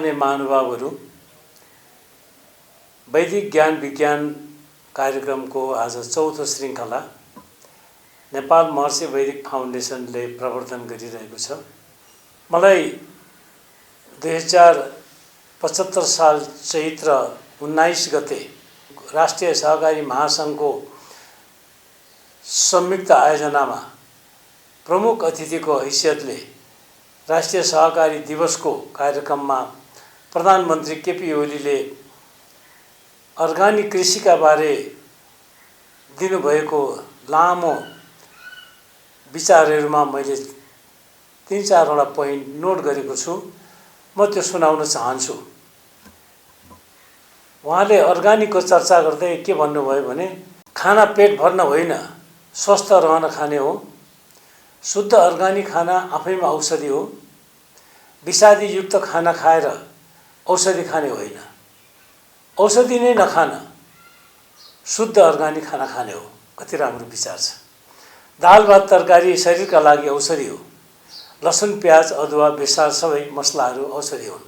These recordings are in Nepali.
सम्माननीय महानुभावहरू, वैदिक ज्ञान विज्ञान कार्यक्रमको आज चौथो श्रृङ्खला नेपाल महर्षि वैदिक फाउन्डेसनले प्रवर्तन गरिरहेको छ। मलाई 2075 साल चैत्र 19 गते राष्ट्रिय सहकारी महासङ्घको संयुक्त आयोजनामा प्रमुख अतिथिको हैसियतले राष्ट्रिय सहकारी दिवसको कार्यक्रममा प्रधानमन्त्री केपी ओलीले अर्गानिक कृषिका बारे दिनुभएको लामो विचारहरूमा मैले 3-4 वटा पोइन्ट नोट गरेको छु। म त्यो सुनाउन चाहन्छु। उहाँले अर्गानिकको चर्चा गर्दै के भन्नुभयो भने, खाना पेट भर्न होइन, स्वस्थ रहन खाने हो। शुद्ध अर्गानिक खाना आफैमा औषधि हो। विषादीयुक्त खाना खाएर औषधि खाने होइन, औषधि नै नखान शुद्ध अर्गानिक खाना खाने हो। कति राम्रो विचार छ। दाल भात तरकारी शरीरका लागि औषधि हो। लसुन प्याज अदुवा बेसार सबै मसलाहरू औषधि हुन्।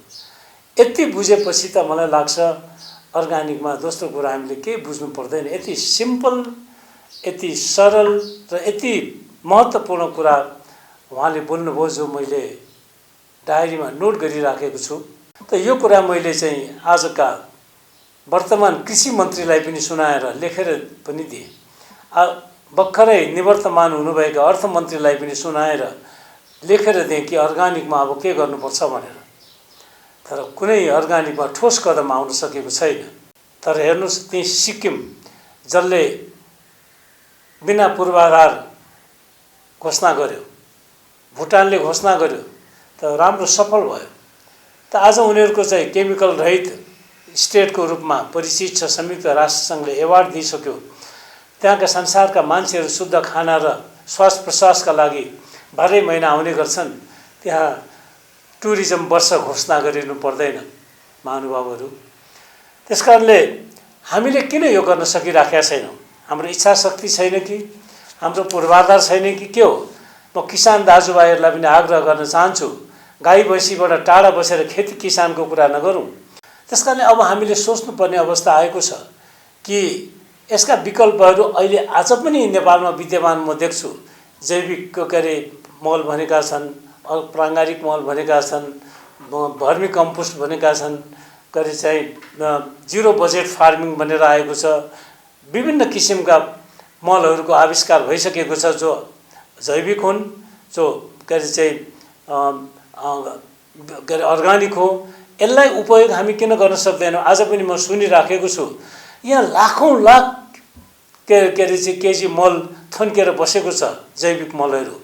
यति बुझेपछि त मलाई लाग्छ अर्गानिकमा दोस्रो कुरा हामीले केही बुझ्नु पर्दैन। यति सिम्पल, यति सरल र यति महत्त्वपूर्ण कुरा उहाँले बोल्नुभयो जो मैले डायरीमा नोट गरिराखेको छु। त यो कुरा मैले चाहिँ आजका वर्तमान कृषि मन्त्रीलाई पनि सुनाएर लेखेर पनि दिएँ। भर्खरै निवर्तमान हुनुभएका अर्थमन्त्रीलाई पनि सुनाएर लेखेर दिएँ कि अर्गानिकमा अब के गर्नुपर्छ भनेर। तर कुनै अर्गानिकमा ठोस कदम आउन सकेको छैन। तर हेर्नुहोस्, त्यही सिक्किम जसले बिना पूर्वाधार घोषणा गर्यो, भुटानले घोषणा गर्यो, त राम्रो सफल भयो। त आज उनीहरूको चाहिँ केमिकल रहित स्टेटको रूपमा परिचित छ। संयुक्त राष्ट्रसङ्घले एवार्ड दिइसक्यो। त्यहाँका संसारका मान्छेहरू शुद्ध खाना र श्वास प्रश्वासका लागि 12 महिना आउने गर्छन्। त्यहाँ टुरिज्म वर्ष घोषणा गरिनु पर्दैन महानुभावहरू। त्यसकारणले हामीले किन यो गर्न सकिराखेका छैनौँ? हाम्रो इच्छा शक्ति छैन कि हाम्रो पूर्वाधार छैन कि के हो? म किसान दाजुभाइहरूलाई पनि आग्रह गर्न चाहन्छु, गाई भैँसीबाट टाढा बसेर खेती किसानको कुरा नगरौँ। त्यसकारणले अब हामीले सोच्नुपर्ने अवस्था आएको छ कि यसका विकल्पहरू अहिले आज पनि नेपालमा विद्यमान म देख्छु। जैविक मल भनेका छन्, प्राङ्गारिक मल भनेका छन्, भर्मी कम्पोस्ट भनेका छन्, चाहिँ जिरो बजेट फार्मिङ भनेर आएको छ। विभिन्न किसिमका मलहरूको आविष्कार भइसकेको छ जो जैविक हुन्, जो अर्गानिक हो। यसलाई उपयोग हामी किन गर्न सक्दैनौँ? आज पनि म सुनिराखेको छु, यहाँ लाखौँ लाख केजी मल थन्केर बसेको छ, जैविक मलहरू,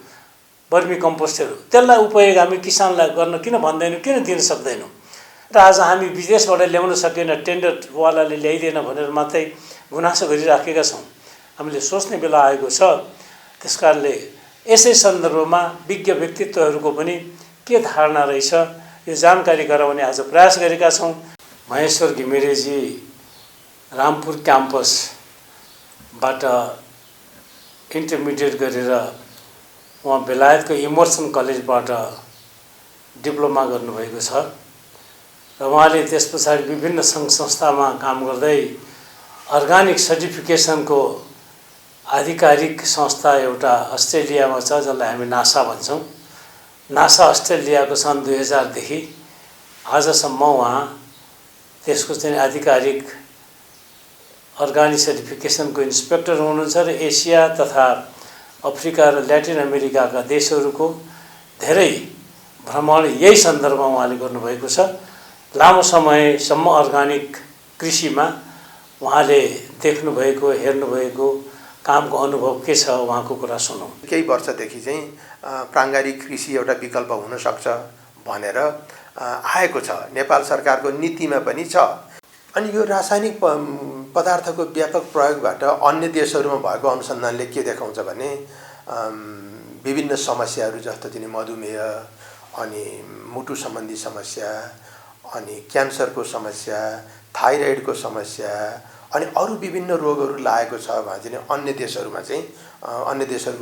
वर्मी कम्पोस्टहरू। त्यसलाई उपयोग हामी किसानलाई गर्न किन भन्दैनौँ, किन दिन सक्दैनौँ? र आज हामी विदेशबाट ल्याउन सकेन, टेन्डरवालाले ल्याइदिएन भनेर मात्रै गुनासो गरिराखेका छौँ। हामीले सोच्ने बेला आएको छ। त्यसकारणले यसै सन्दर्भमा विज्ञ व्यक्तित्वहरूको पनि के धारणा रहेछ यो जानकारी गराउने आज प्रयास गरेका छौँ। महेश्वर घिमिरेजी रामपुर क्याम्पसबाट इन्टरमिडिएट गरेर उहाँ बेलायतको इमर्सन कलेजबाट डिप्लोमा गर्नुभएको छ र उहाँले त्यस पछाडि विभिन्न सङ्घ संस्थामा काम गर्दै अर्गानिक सर्टिफिकेसनको आधिकारिक संस्था एउटा अस्ट्रेलियामा छ जसलाई हामी नासा भन्छौँ। नासा अस्ट्रेलियाको सन् 2000 देखि आजसम्म उहाँ त्यसको चाहिँ आधिकारिक अर्गानिक सर्टिफिकेसनको इन्सपेक्टर हुनुहुन्छ र एसिया तथा अफ्रिका र ल्याटिन अमेरिकाका देशहरूको धेरै भ्रमण यही सन्दर्भमा उहाँले गर्नुभएको छ। लामो समयसम्म अर्गानिक कृषिमा उहाँले देख्नुभएको, हेर्नुभएको कामको अनुभव के छ, उहाँको कुरा सुनौँ। केही वर्षदेखि चाहिँ प्राङ्गारिक कृषि एउटा विकल्प हुन सक्छ भनेर आएको छ। नेपाल सरकारको नीतिमा पनि छ। अनि यो रासायनिक पदार्थको व्यापक प्रयोगबाट अन्य देशहरूमा भएको अनुसन्धानले के देखाउँछ भने विभिन्न समस्याहरू जस्तो चाहिँ मधुमेह, अनि मुटु सम्बन्धी समस्या, अनि क्यान्सरको समस्या, थाइरोइडको समस्या, अनि अरू विभिन्न रोगहरू लागेको छ भने चाहिँ अन्य देशहरूको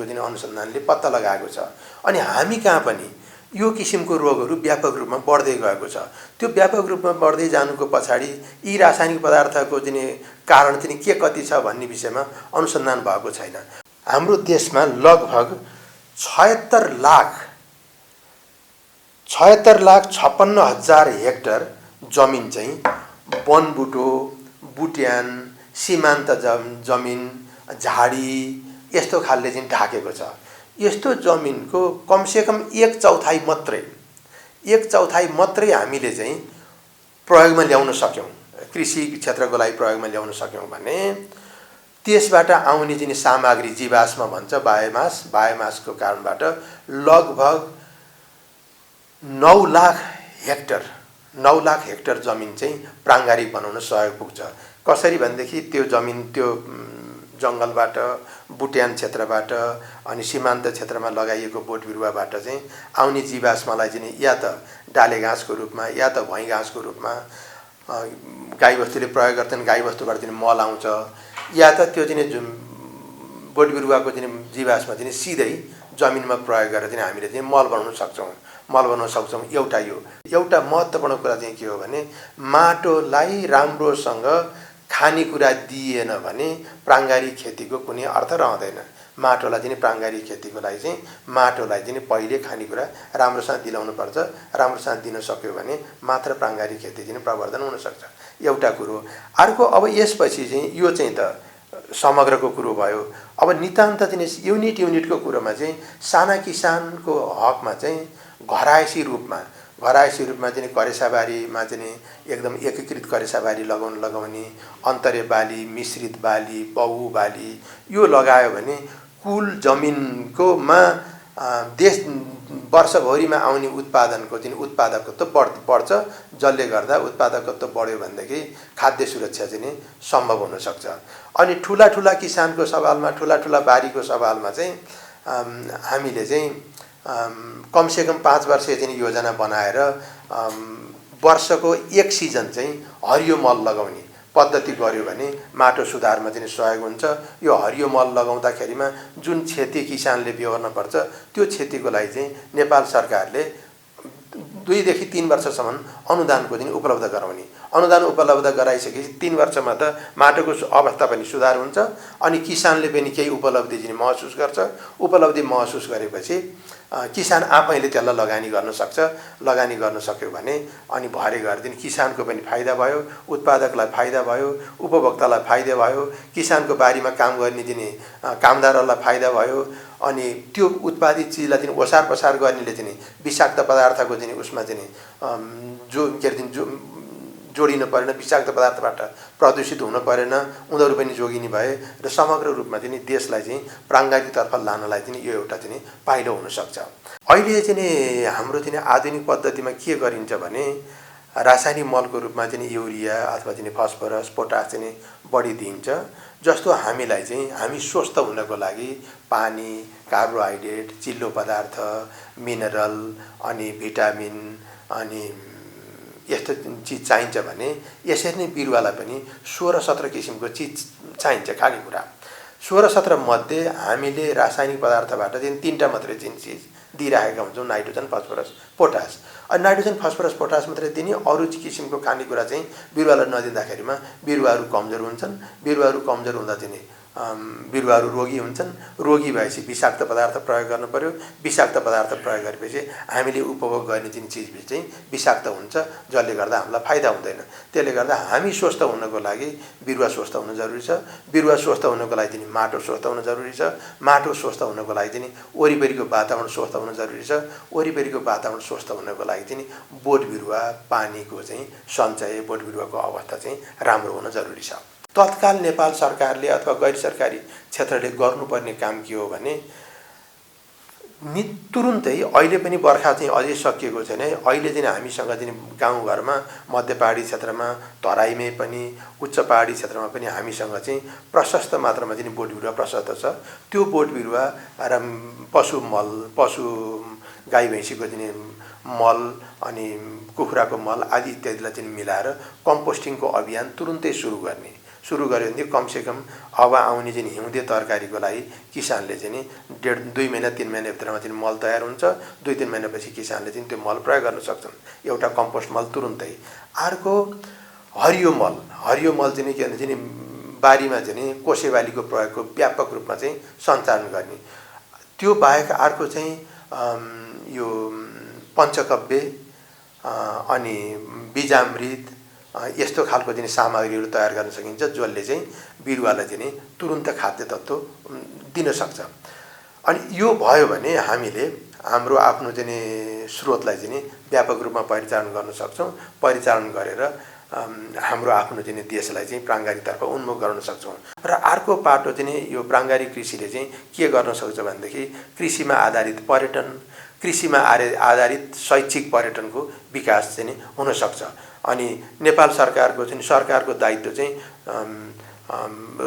चाहिँ अनुसन्धानले पत्ता लगाएको छ। अनि हामी कहाँ पनि यो किसिमको रोगहरू व्यापक रूपमा बढ्दै गएको छ। त्यो व्यापक रूपमा बढ्दै जानुको पछाडि यी रासायनिक पदार्थको चाहिँ कारण चाहिँ के कति छ भन्ने विषयमा अनुसन्धान भएको छैन। हाम्रो देशमा लगभग 76,56,000 हेक्टर जमिन चाहिँ वनबुटो, बुट्यान, सीमान्त जमिन, झाडी यस्तो खालले चाहिँ ढाकेको छ। यस्तो जमिनको कमसेकम 1/4 मात्रै हामीले चाहिँ प्रयोगमा ल्याउन सक्यौँ, कृषि क्षेत्रको लागि प्रयोगमा ल्याउन सक्यौँ भने त्यसबाट आउने चाहिँ सामग्री जीवाश्म भन्छ, बायोमासको कारणबाट लगभग 9 लाख हेक्टर जमिन चाहिँ प्राङ्गारिक बनाउन सहयोग पुग्छ। कसरी भनेदेखि त्यो जमिन त्यो जङ्गलबाट, बुट्यान क्षेत्रबाट अनि सीमान्त क्षेत्रमा लगाइएको बोट बिरुवाबाट चाहिँ आउने जीवाश्मलाई चाहिँ या त डाले घाँसको रूपमा या त भुइँ घाँसको रूपमा गाईबस्तुले प्रयोग गर्छन्, गाईबस्तुबाट चाहिँ मल आउँछ, या त त्यो चाहिँ बोट बिरुवाको चाहिँ जीवाश्म चाहिँ सिधै जमिनमा प्रयोग गरेर चाहिँ हामीले चाहिँ मल बनाउन सक्छौँ। एउटा महत्त्वपूर्ण कुरा चाहिँ के हो भने माटोलाई राम्रोसँग खानेकुरा दिएन भने प्राङ्गारिक खेतीको कुनै अर्थ रहँदैन। माटोलाई चाहिँ प्राङ्गारिक खेतीको लागि चाहिँ माटोलाई चाहिँ पहिले खानेकुरा राम्रोसँग दिलाउनु पर्छ। राम्रोसँग दिन सक्यो भने मात्र प्राङ्गारिक खेती चाहिँ प्रवर्धन हुन सक्छ। एउटा कुरो। अर्को, अब यसपछि चाहिँ यो चाहिँ त समग्रको कुरो भयो। अब नितान्त चाहिँ युनिटको कुरोमा चाहिँ साना किसानको हकमा चाहिँ घरायसी रूपमा चाहिँ करेसाबारीमा चाहिँ एकदम एकीकृत करेसाबारी लगाउने, अन्तरे बाली, मिश्रित बाली, बहु बाली यो लगायो भने कुल जमिनकोमा देश वर्षभरिमा आउने उत्पादनको चाहिँ उत्पादकत्व बढ्छ। जसले गर्दा उत्पादकत्व बढ्यो भनेदेखि खाद्य सुरक्षा चाहिँ सम्भव हुन सक्छ। अनि ठुला किसानको सवालमा, ठुला बारीको सवालमा चाहिँ हामीले चाहिँ कमसेकम 5 वर्षे चाहिँ योजना बनाएर वर्षको 1 सिजन चाहिँ हरियो मल लगाउने पद्धति गर्यो भने माटो सुधारमा चाहिँ सहयोग हुन्छ। यो हरियो मल लगाउँदाखेरिमा जुन क्षति किसानले बेहोर्न पर्छ त्यो क्षतिको लागि चाहिँ नेपाल सरकारले 2 देखि 3 वर्षसम्म अनुदानको चाहिँ उपलब्ध गराउने। अनुदान उपलब्ध गराइसकेपछि 3 वर्षमा त माटोको अवस्था पनि सुधार हुन्छ अनि किसानले पनि केही उपलब्धि चाहिँ महसुस गर्छ। उपलब्धि महसुस गरेपछि किसान आफैले त्यसलाई लगानी गर्न सक्छ। लगानी गर्न सक्यो भने अनि भरे गएर चाहिँ किसानको पनि फाइदा भयो, उत्पादकलाई फाइदा भयो, उपभोक्तालाई फाइदा भयो, किसानको बारीमा काम गर्ने चाहिँ कामदारहरूलाई फाइदा भयो। अनि त्यो उत्पादित चिजलाई चाहिँ ओसार पसार गर्नेले चाहिँ विषाक्त पदार्थको चाहिँ उसमा चाहिँ जोडिनु परेन, विषाक्त पदार्थबाट प्रदूषित हुन परेन, उनीहरू पनि जोगिने भए र समग्र रूपमा चाहिँ देशलाई चाहिँ प्राङ्गारिकतर्फ लानलाई चाहिँ यो एउटा चाहिँ पाइलो हुनसक्छ। अहिले चाहिँ हाम्रो चाहिँ आधुनिक पद्धतिमा के गरिन्छ भने रासायनिक मलको रूपमा चाहिँ युरिया अथवा चाहिँ फस्फरस, पोटास चाहिँ बढी दिइन्छ। जस्तो हामीलाई चाहिँ हामी स्वस्थ हुनको लागि पानी, कार्बोहाइड्रेट, चिल्लो पदार्थ, मिनरल अनि भिटामिन अनि यस्तो चिज चाहिन्छ भने यसरी नै बिरुवालाई पनि 16-17 किसिमको चिज चाहिन्छ खानेकुरा। 16-17 मध्ये हामीले रासायनिक पदार्थबाट चाहिँ 3टा मात्रै चिज दिइरहेका हुन्छौँ, नाइट्रोजन, फस्फरस, पोटास। अनि नाइट्रोजन, फस्फरस, पोटास मात्रै दिने, अरू किसिमको खानेकुरा चाहिँ बिरुवालाई नदिँदाखेरिमा बिरुवाहरू कमजोर हुन्छन्। बिरुवाहरू कमजोर हुँदा चाहिँ बिरुवाहरू रोगी हुन्छन्। रोगी भएपछि विषाक्त पदार्थ प्रयोग गर्नु पर्यो। विषाक्त पदार्थ प्रयोग गरेपछि हामीले उपभोग गर्ने चाहिँ चिज चाहिँ विषाक्त हुन्छ, जसले गर्दा हामीलाई फाइदा हुँदैन। त्यसले गर्दा हामी स्वस्थ हुनको लागि बिरुवा स्वस्थ हुनु जरुरी छ। बिरुवा स्वस्थ हुनको लागि चाहिँ माटो स्वस्थ हुनु जरुरी छ। माटो स्वस्थ हुनको लागि चाहिँ वरिपरिको वातावरण स्वस्थ हुनु जरुरी छ। वरिपरिको वातावरण स्वस्थ हुनको लागि चाहिँ बोट बिरुवा, पानीको चाहिँ सञ्चय, बोट बिरुवाको अवस्था चाहिँ राम्रो हुन जरुरी छ। तत्काल नेपाल सरकारले अथवा गैर सरकारी क्षेत्रले गर्नुपर्ने काम के हो भने तुरुन्तै अहिले पनि बर्खा चाहिँ अझै सकिएको छैन। अहिले चाहिँ हामीसँग चाहिँ गाउँघरमा, मध्य पहाडी क्षेत्रमा, तराईमै पनि, उच्च पहाडी क्षेत्रमा पनि हामीसँग चाहिँ प्रशस्त मात्रामा चाहिँ बोट बिरुवा प्रशस्त छ। त्यो बोट बिरुवा र पशु गाई भैँसीको चाहिँ मल अनि कुखुराको मल आदि इत्यादिलाई चाहिँ मिलाएर कम्पोस्टिङको अभियान तुरुन्तै सुरु गर्ने। सुरु गर्यो भने कमसेकम अब आउने चाहिँ हिउँदे तरकारीको लागि किसानले चाहिँ 1.5-2 महिना 3 महिनाभित्रमा चाहिँ मल तयार हुन्छ। 2-3 महिनापछि किसानले चाहिँ त्यो मल प्रयोग गर्न सक्छन्। एउटा कम्पोस्ट मल तुरुन्तै। अर्को हरियो मल चाहिँ के भन्छ नि बारीमा चाहिँ कोसेबालीको प्रयोगको व्यापक रूपमा चाहिँ सञ्चालन गर्ने। त्यो बाहेक अर्को चाहिँ यो पञ्चकव्य अनि बीजामृत यस्तो खालको चाहिँ सामग्रीहरू तयार गर्न सकिन्छ जसले चाहिँ बिरुवालाई चाहिँ तुरुन्त खाद्य तत्त्व दिन सक्छ। अनि यो भयो भने हामीले हाम्रो आफ्नो चाहिँ स्रोतलाई चाहिँ व्यापक रूपमा परिचालन गर्न सक्छौँ। परिचालन गरेर हाम्रो आफ्नो चाहिँ देशलाई चाहिँ प्राङ्गारिकतर्फ उन्मुख गर्न सक्छौँ। र अर्को पाटो चाहिँ यो प्राङ्गारिक कृषिले चाहिँ के गर्न सक्छ भनेदेखि कृषिमा आधारित पर्यटन, कृषिमा आधारित शैक्षिक पर्यटनको विकास चाहिँ हुन सक्छ। अनि नेपाल सरकारको दायित्व चाहिँ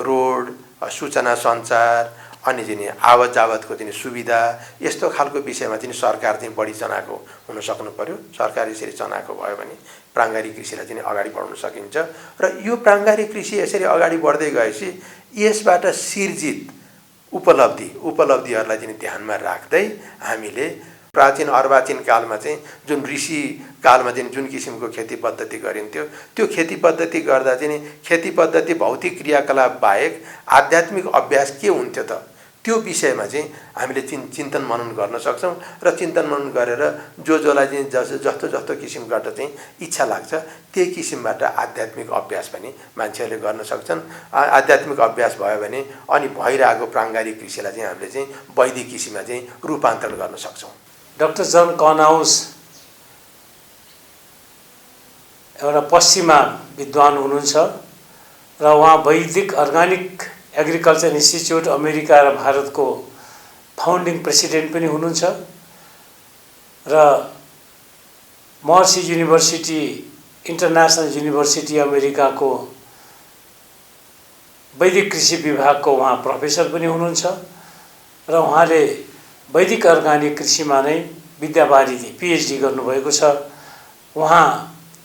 रोड, सूचना सञ्चार अनि चाहिँ आवत जावतको चाहिँ सुविधा यस्तो खालको विषयमा चाहिँ सरकार चाहिँ बढी चनाको हुन सक्नु पर्यो। सरकार यसरी चनाको भयो भने प्राङ्गारिक कृषिलाई चाहिँ अगाडि बढाउन सकिन्छ। र यो प्राङ्गारिक कृषि यसरी अगाडि बढ्दै गएपछि यसबाट सिर्जित उपलब्धिहरूलाई चाहिँ ध्यानमा राख्दै हामीले प्राचीन अर्वाचीन कालमा चाहिँ जुन ऋषि कालमा चाहिँ जुन किसिमको खेती पद्धति गरिन्थ्यो त्यो खेती पद्धति गर्दा चाहिँ खेती पद्धति भौतिक क्रियाकलाप बाहेक आध्यात्मिक अभ्यास के हुन्थ्यो त त्यो विषयमा चाहिँ हामीले चिन्तन मनन गर्न सक्छौँ। र चिन्तन मनन गरेर जसलाई चाहिँ जस्तो किसिमबाट चाहिँ इच्छा लाग्छ त्यही किसिमबाट आध्यात्मिक अभ्यास पनि मान्छेहरूले गर्न सक्छन्। आध्यात्मिक अभ्यास भयो भने अनि भइरहेको प्राङ्गारिक कृषिलाई चाहिँ हामीले चाहिँ वैदिक कृषिमा चाहिँ रूपान्तरण गर्न सक्छौँ। डाक्टर जन कनहाउस एउटा पश्चिमा विद्वान हुनुहुन्छ र उहाँ वैदिक अर्गानिक एग्रिकल्चर इन्स्टिच्युट अमेरिका र भारतको फाउन्डिङ प्रेसिडेन्ट पनि हुनुहुन्छ र महर्षि युनिभर्सिटी इन्टरनेसनल युनिभर्सिटी अमेरिकाको वैदिक कृषि विभागको उहाँ प्रोफेसर पनि हुनुहुन्छ र उहाँले वैदिक अर्गानिक कृषिमा नै विद्यावारिधि पीएचडी गर्नुभएको छ। उहाँ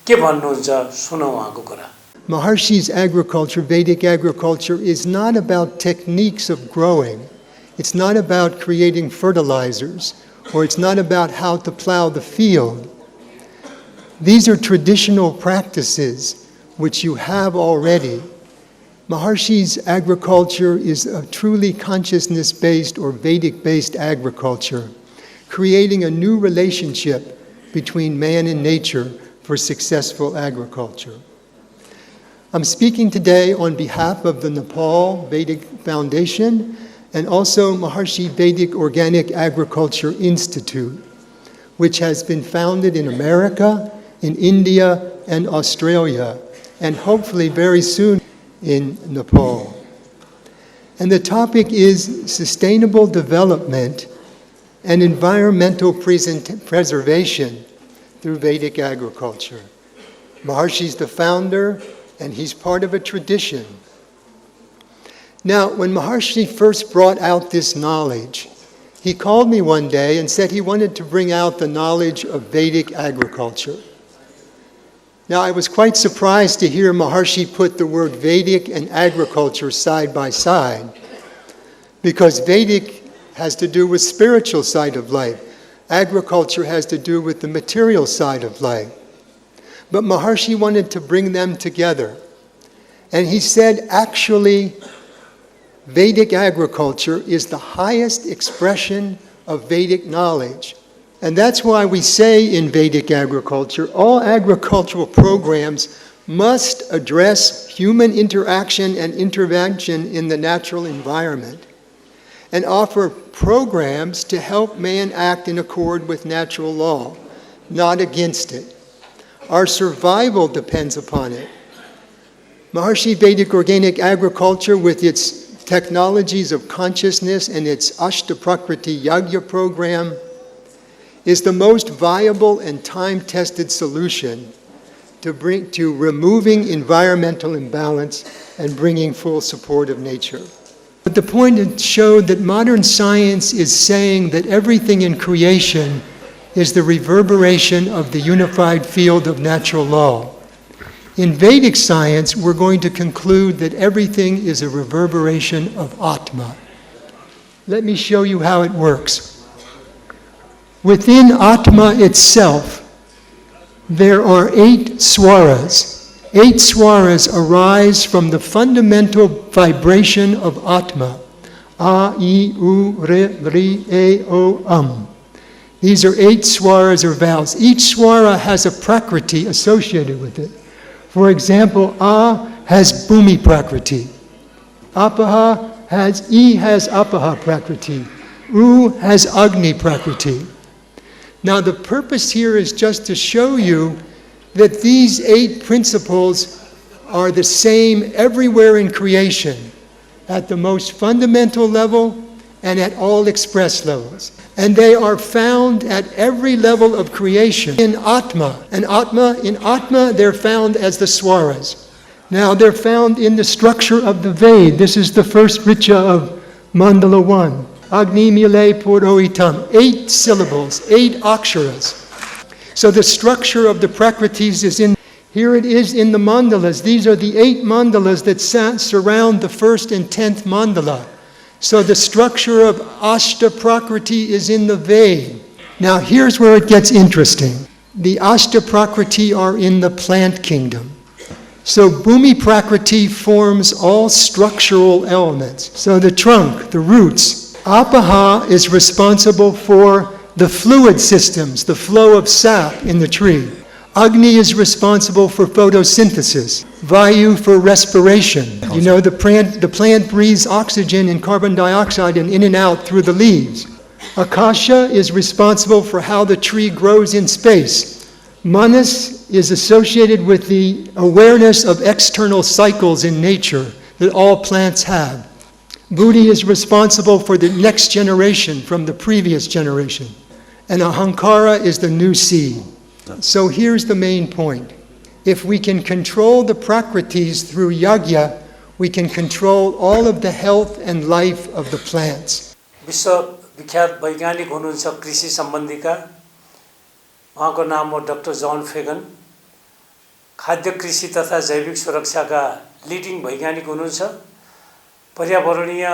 के भन्नुहुन्छ सुनौँ उहाँको कुरा। Maharshi's agriculture, Vedic agriculture, is not about techniques of growing. It's not about creating fertilizers, or it's not about how to plow the field. These are traditional practices which you have already. Maharshi's agriculture is a truly consciousness-based or Vedic-based agriculture, creating a new relationship between man and nature for successful agriculture. I'm speaking today on behalf of the Nepal Vedic Foundation and also Maharshi Vedic Organic Agriculture Institute, which has been founded in America, in India, and Australia, and hopefully very soon in Nepal. And the topic is sustainable development and environmental preservation through Vedic agriculture. Maharshi's the founder, and he's part of a tradition. Now, when Maharshi first brought out this knowledge, he called me one day and said he wanted to bring out the knowledge of Vedic agriculture. Now, I was quite surprised to hear Maharshi put the word Vedic and agriculture side by side, because Vedic has to do with spiritual side of life. Agriculture has to do with the material side of life. But Maharshi wanted to bring them together. And he said, actually, Vedic agriculture is the highest expression of Vedic knowledge. And that's why we say in Vedic agriculture, all agricultural programs must address human interaction and intervention in the natural environment and offer programs to help man act in accord with natural law, not against it. Our survival depends upon it. Maharshi Vedic Organic Agriculture, with its technologies of consciousness and its Ashtaprakriti Yagya program, is the most viable and time-tested solution to removing environmental imbalance and bringing full support of nature. But the point showed that modern science is saying that everything in creation is the reverberation of the unified field of natural law. In Vedic science, we're going to conclude that everything is a reverberation of Atma. Let me show you how it works. Within Atma itself, there are 8 swaras. 8 swaras arise from the fundamental vibration of Atma. A, I, U, Re, Ri, E, O, These are 8 swaras or vowels. Each swara has a prakriti associated with it. For example, A has Bhumi prakriti. Apaha has Apaha prakriti. U has Agni prakriti. Now the purpose here is just to show you that these 8 principles are the same everywhere in creation, at the most fundamental level and at all express levels. And they are found at every level of creation in Atma. And in Atma, they're found as the swaras. Now, they're found in the structure of the Ved. This is the first richa of Mandala 1. Agni Mile Purohitam. 8 syllables, 8 aksharas. So the structure of the prakritis is here it is in the mandalas. These are the 8 mandalas that surround the 1st and 10th mandala. So the structure of Ashta Prakriti is in the Ved. Now here's where it gets interesting. The Ashta Prakriti are in the plant kingdom. So Bhumi Prakriti forms all structural elements. So the trunk, the roots. Apaha is responsible for the fluid systems, the flow of sap in the tree. Agni is responsible for photosynthesis. Vayu for respiration. You know, the plant breathes oxygen and carbon dioxide in and out through the leaves. Akasha is responsible for how the tree grows in space. Manas is associated with the awareness of external cycles in nature that all plants have. Buddhi is responsible for the next generation from the previous generation. And Ahankara is the new seed. So here's the main point. If we can control the prakritis through yagya, we can control all of the health and life of the plants. विश्व विख्यात वैज्ञानिक हुनुहुन्छ कृषि सम्बन्धीका उहाँको नाम हो डाक्टर जन फेगन खाद्य कृषि तथा जैविक सुरक्षाका लिडिङ वैज्ञानिक हुनुहुन्छ पर्यावरणीय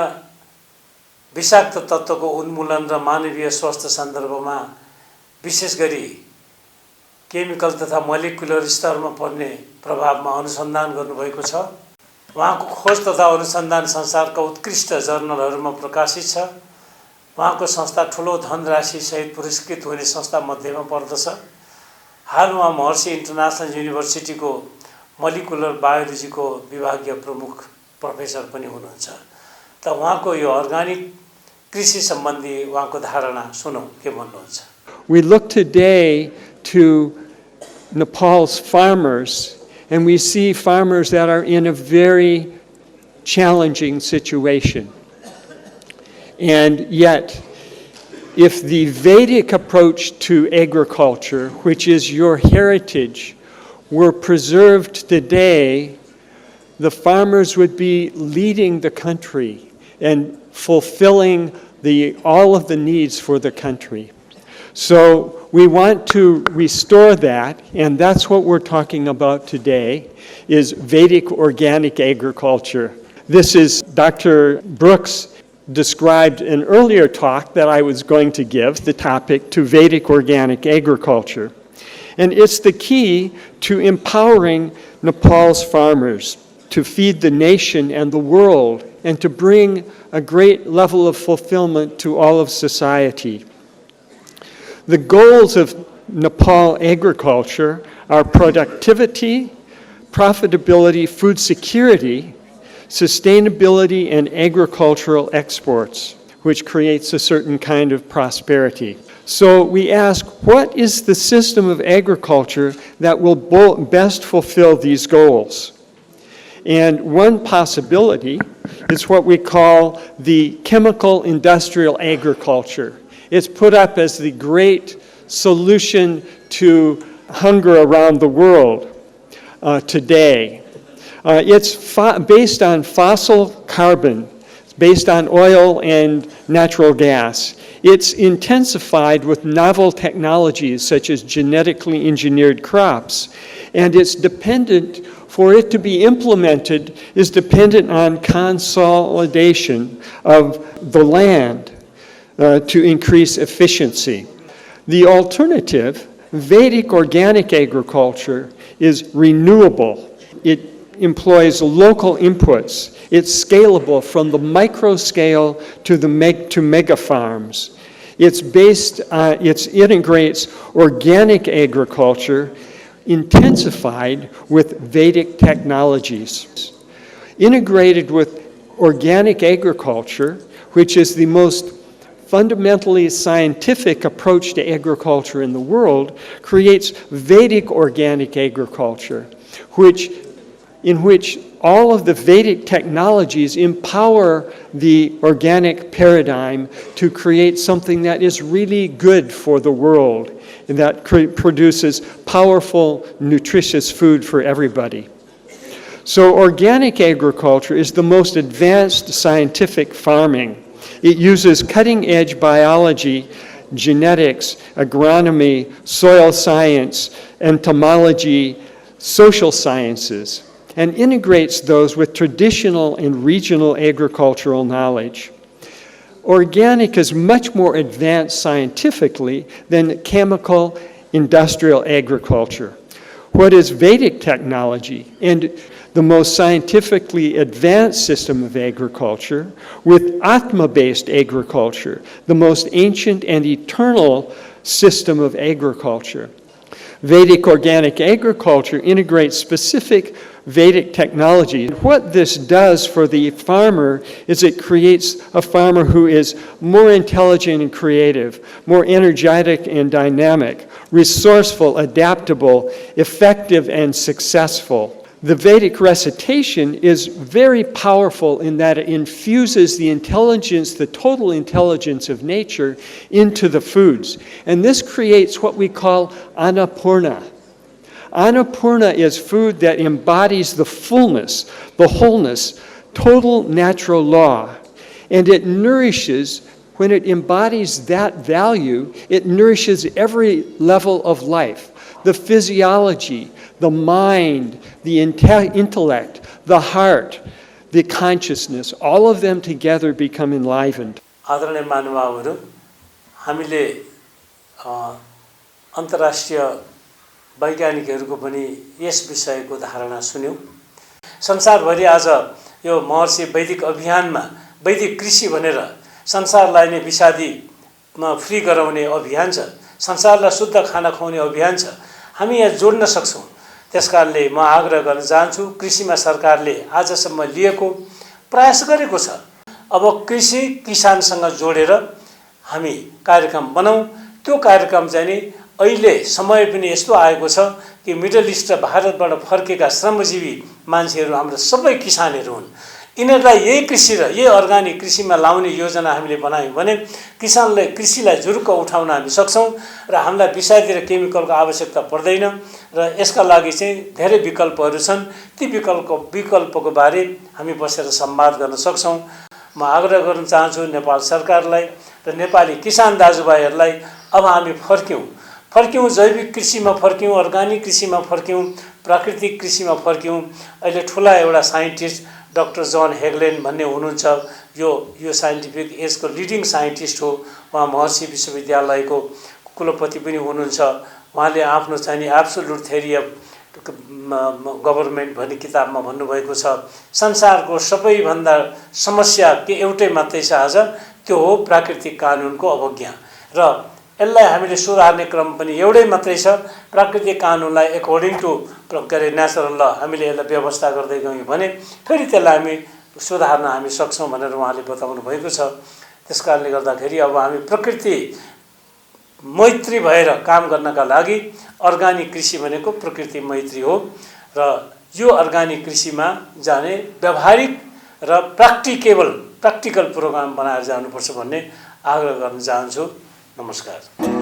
विषाक्त तत्त्वको उन्मूलन र मानवीय स्वास्थ्य सन्दर्भमा विशेष गरी केमिकल तथा मोलिकुलर स्तरमा पर्ने प्रभावमा अनुसन्धान गर्नुभएको छ उहाँको खोज तथा अनुसन्धान संसारका उत्कृष्ट जर्नलहरूमा प्रकाशित छ उहाँको संस्था ठुलो धनराशि सहित पुरस्कृत हुने संस्था मध्येमा पर्दछ हाल उहाँ महर्षि इन्टरनेसनल युनिभर्सिटीको मोलिकुलर बायोलोजीको विभागीय प्रमुख प्रोफेसर पनि हुनुहुन्छ त उहाँको यो अर्गानिक कृषि सम्बन्धी उहाँको धारणा सुनौं के भन्नुहुन्छ We look today to Nepal's farmers, and we see farmers that are in a very challenging situation. And yet, if the Vedic approach to agriculture, which is your heritage, were preserved today, the farmers would be leading the country and fulfilling all of the needs for the country. So we want to restore that, and that's what we're talking about today, is Vedic organic agriculture. This is Dr. Brooks described an earlier talk that I was going to give, the topic to Vedic organic agriculture. And it's the key to empowering Nepal's farmers to feed the nation and the world and to bring a great level of fulfillment to all of society. The goals of Nepal agriculture are productivity, profitability, food security, sustainability, and agricultural exports, which creates a certain kind of prosperity. So we ask, what is the system of agriculture that will best fulfill these goals? And one possibility is what we call the chemical industrial agriculture. It's put up as the great solution to hunger around the world today. It's based on fossil carbon. It's based on oil and natural gas. It's intensified with novel technologies such as genetically engineered crops. And it's dependent for it to be implemented is dependent on consolidation of the land to increase efficiency. The alternative, Vedic organic agriculture, is renewable. It employs local inputs. It's scalable from the micro scale to mega farms. It integrates organic agriculture intensified with Vedic technologies. Integrated with organic agriculture, which is the most fundamentally scientific approach to agriculture in the world, creates Vedic organic agriculture, in which all of the Vedic technologies empower the organic paradigm to create something that is really good for the world and that produces powerful, nutritious food for everybody. So organic agriculture is the most advanced scientific farming. It uses cutting-edge biology, genetics, agronomy, soil science, entomology, social sciences, and integrates those with traditional and regional agricultural knowledge. Organic is much more advanced scientifically than chemical industrial agriculture. What is Vedic technology and the most scientifically advanced system of agriculture with Atma-based agriculture, the most ancient and eternal system of agriculture. Vedic organic agriculture integrates specific Vedic technology. What this does for the farmer is it creates a farmer who is more intelligent and creative, more energetic and dynamic, resourceful, adaptable, effective, and successful. The Vedic recitation is very powerful in that it infuses the intelligence, the total intelligence of nature into the foods. And this creates what we call Annapurna. Annapurna is food that embodies the fullness, the wholeness, total natural law. And it nourishes, when it embodies that value, it nourishes every level of life. The physiology, the mind, the intellect, the heart, the consciousness, all of them together become enlivened. आदरणीय महानुभावहरू, हामीले अन्तर्राष्ट्रिय वैज्ञानिकहरूको पनि यस विषयको धारणा सुन्यौं। संसारभरि आज यो महर्षि वैदिक अभियानमा वैदिक कृषि भनेर संसारलाई नै विषादीमा फ्री गराउने अभियान छ, संसारलाई शुद्ध खाना खुवाउने अभियान छ। हामी यहाँ जोड्न सक्छौं। त्यसकारणले म आग्रह गर्न चाहन्छु, कृषिमा सरकारले आजसम्म लिएको प्रयास गरेको छ। अब कृषि किसानसँग जोडेर हामी कार्यक्रम बनाऊ। त्यो कार्यक्रम चाहिँ नि अहिले समय पनि यस्तो आएको छ कि मिडल इस्ट र भारतबाट फर्केका श्रमजीवी मान्छेहरू हाम्रो सबै किसानहरू हुन्। यिनीहरूलाई यही कृषि र यही अर्गानिक कृषिमा लाउने योजना हामीले बनायौं भने किसानले कृषिलाई जुरुक्क उठाउन हामी सक्छौं र हामीलाई विषादी र केमिकलको आवश्यकता पर्दैन र यसका लागि चाहिँ धेरै विकल्पहरू छन्। ती विकल्पको बारे हामी बसेर संवाद गर्न सक्छौं। म आग्रह गर्न चाहन्छु नेपाल सरकारलाई र नेपाली किसान दाजुभाइहरूलाई, अब हामी फर्क्यौं जैविक कृषिमा फर्क्यौं, अर्गानिक कृषिमा फर्क्यौं, प्राकृतिक कृषिमा फर्क्यौं। अहिले ठुला एउटा साइन्टिस्ट डाक्टर जन हेगलेन भन्ने हुनुहुन्छ, यो साइन्टिफिक एजको लिडिङ साइन्टिस्ट हो। उहाँ महर्षि विश्वविद्यालयको कुलपति पनि हुनुहुन्छ। उहाँले आफ्नो चाहिँ नि एब्सोल्युट थ्योरी अफ गभर्नमेन्ट भन्ने किताबमा भन्नुभएको छ, संसारको सबैभन्दा समस्या के एउटै मात्रै छ आज, त्यो हो प्राकृतिक कानुनको अवज्ञा। र यसलाई हामीले सुधार्ने क्रम पनि एउटै मात्रै छ, प्राकृतिक कानुनलाई अकर्डिङ टु नेचरल ल हामीले यसलाई व्यवस्था गर्दै गयौं भने फेरि त्यसलाई हामी सुधार्न हामी सक्छौं भनेर उहाँले बताउनु भएको छ। त्यसकारणले गर्दाखेरि अब हामी प्रकृति मैत्री भएर काम गर्नका लागि अर्गानिक कृषि भनेको प्रकृति मैत्री हो र यो अर्गानिक कृषिमा जाने व्यावहारिक र प्र्याक्टिकल प्रोग्राम बनाएर जानुपर्छ भन्ने आग्रह गर्न चाहन्छु। नमस्कार।